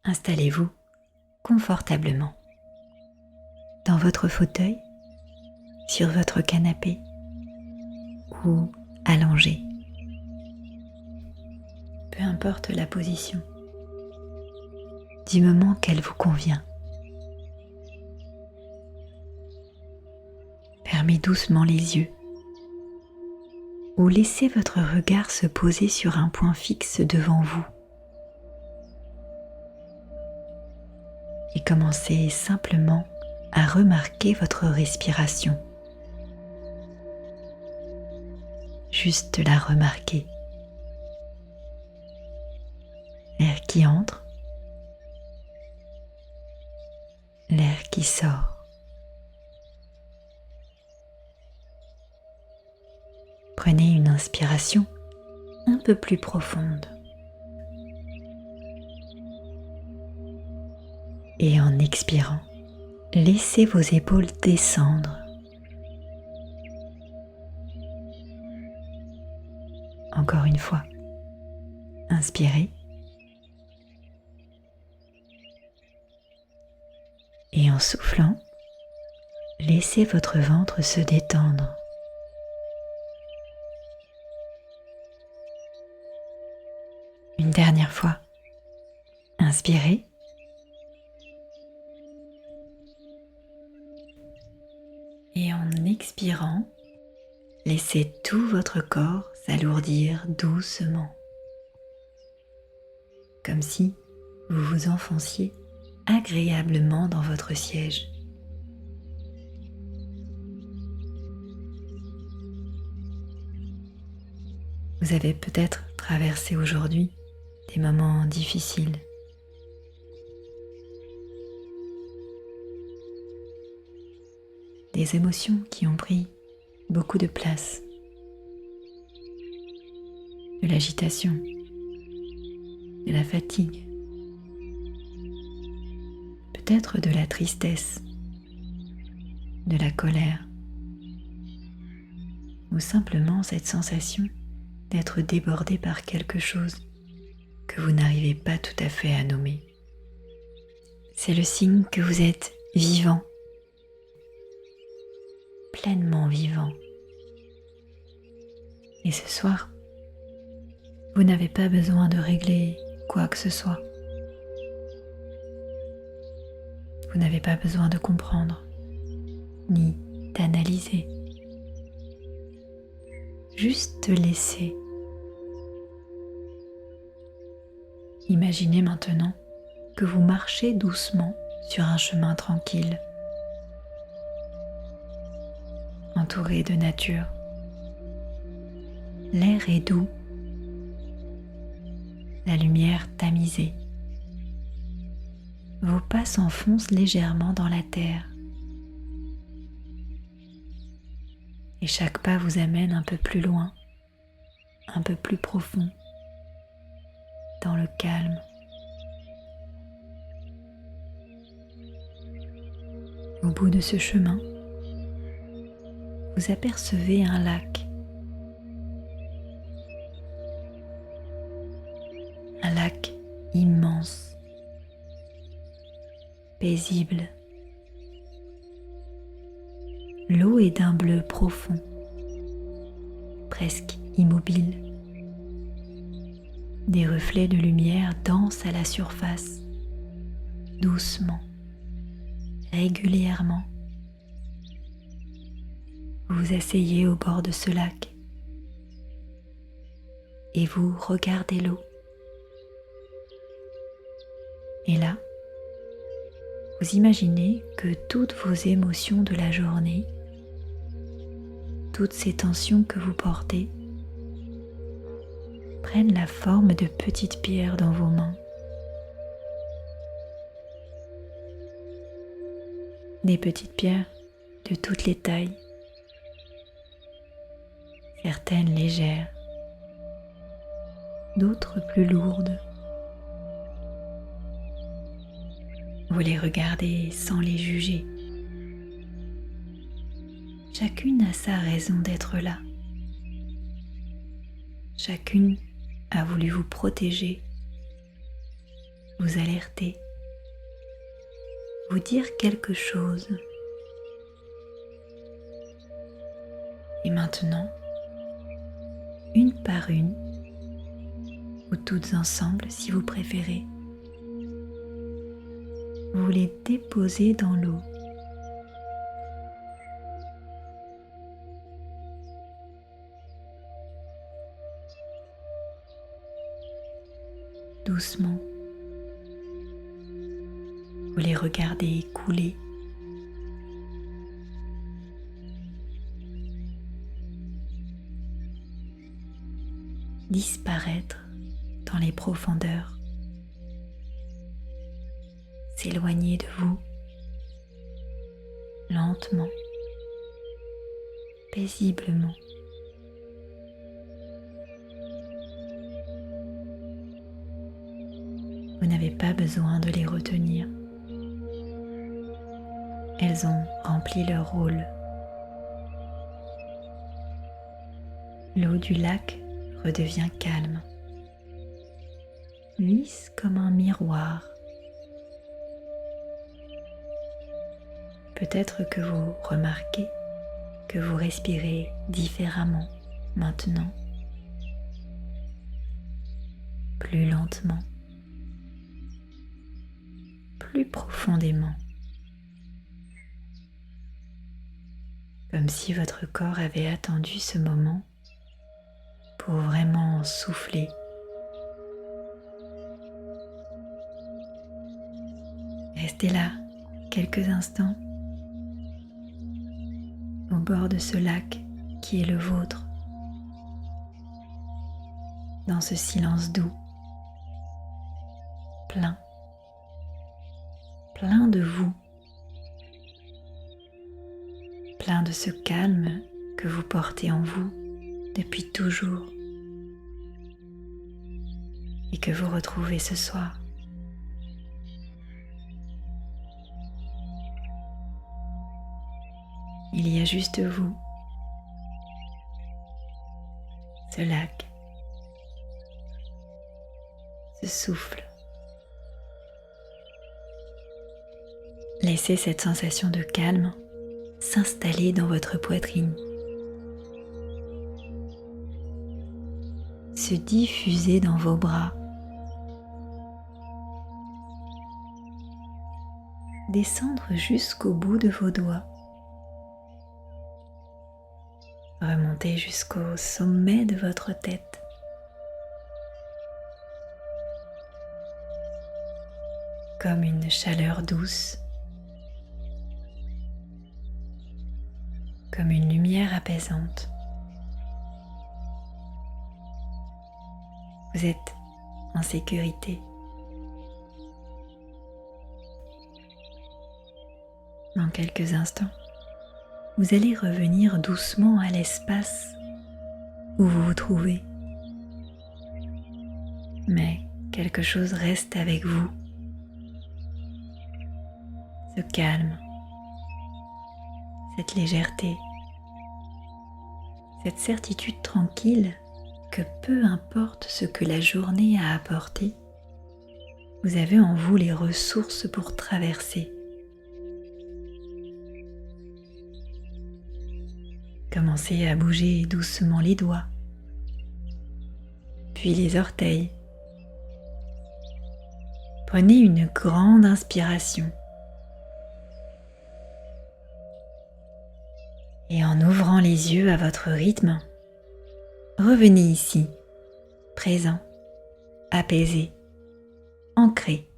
Installez-vous confortablement dans votre fauteuil, sur votre canapé ou allongé. Peu importe la position, du moment qu'elle vous convient. Fermez doucement les yeux ou laissez votre regard se poser sur un point fixe devant vous. Et commencez simplement à remarquer votre respiration. Juste la remarquer. L'air qui entre, l'air qui sort. Prenez une inspiration un peu plus profonde. Et en expirant, laissez vos épaules descendre. Encore une fois, inspirez. Et en soufflant, laissez votre ventre se détendre. Une dernière fois, inspirez. Et en expirant, laissez tout votre corps s'alourdir doucement, comme si vous vous enfonciez agréablement dans votre siège. Vous avez peut-être traversé aujourd'hui des moments difficiles. Des émotions qui ont pris beaucoup de place. De l'agitation, de la fatigue, peut-être de la tristesse, de la colère, ou simplement cette sensation d'être débordé par quelque chose que vous n'arrivez pas tout à fait à nommer. C'est le signe que vous êtes vivant, pleinement vivant. Et ce soir, vous n'avez pas besoin de régler quoi que ce soit. Vous n'avez pas besoin de comprendre, ni d'analyser. Juste laisser. Imaginez maintenant que vous marchez doucement sur un chemin tranquille, entouré de nature. L'air est doux, la lumière tamisée. Vos pas s'enfoncent légèrement dans la terre. Et chaque pas vous amène un peu plus loin, un peu plus profond, dans le calme. Au bout de ce chemin, vous apercevez un lac. Un lac immense, paisible. L'eau est d'un bleu profond, presque immobile. Des reflets de lumière dansent à la surface, doucement, régulièrement. Vous vous asseyez au bord de ce lac et vous regardez l'eau. Et là, vous imaginez que toutes vos émotions de la journée, toutes ces tensions que vous portez, prennent la forme de petites pierres dans vos mains. Des petites pierres de toutes les tailles, certaines légères, d'autres plus lourdes. Vous les regardez sans les juger. Chacune a sa raison d'être là. Chacune a voulu vous protéger, vous alerter, vous dire quelque chose. Et maintenant, une par une, ou toutes ensemble si vous préférez, vous les déposez dans l'eau. Doucement, vous les regardez couler. Disparaître dans les profondeurs, s'éloigner de vous, lentement, paisiblement. Vous n'avez pas besoin de les retenir. Elles ont rempli leur rôle. L'eau du lac redevient calme, lisse comme un miroir. Peut-être que vous remarquez que vous respirez différemment maintenant, plus lentement, plus profondément, comme si votre corps avait attendu ce moment pour vraiment souffler. Restez là quelques instants au bord de ce lac qui est le vôtre, dans ce silence doux, plein de vous, plein de ce calme que vous portez en vous depuis toujours et que vous retrouvez ce soir. Il y a juste vous, ce lac, ce souffle. Laissez cette sensation de calme s'installer dans votre poitrine, se diffuser dans vos bras, descendre jusqu'au bout de vos doigts, remonter jusqu'au sommet de votre tête. Comme une chaleur douce, comme une lumière apaisante. Vous êtes en sécurité. Dans quelques instants, vous allez revenir doucement à l'espace où vous vous trouvez. Mais quelque chose reste avec vous. Ce calme, cette légèreté, cette certitude tranquille que peu importe ce que la journée a apporté, vous avez en vous les ressources pour traverser. Commencez à bouger doucement les doigts, puis les orteils. Prenez une grande inspiration. Et en ouvrant les yeux à votre rythme, revenez ici, présent, apaisé, ancré.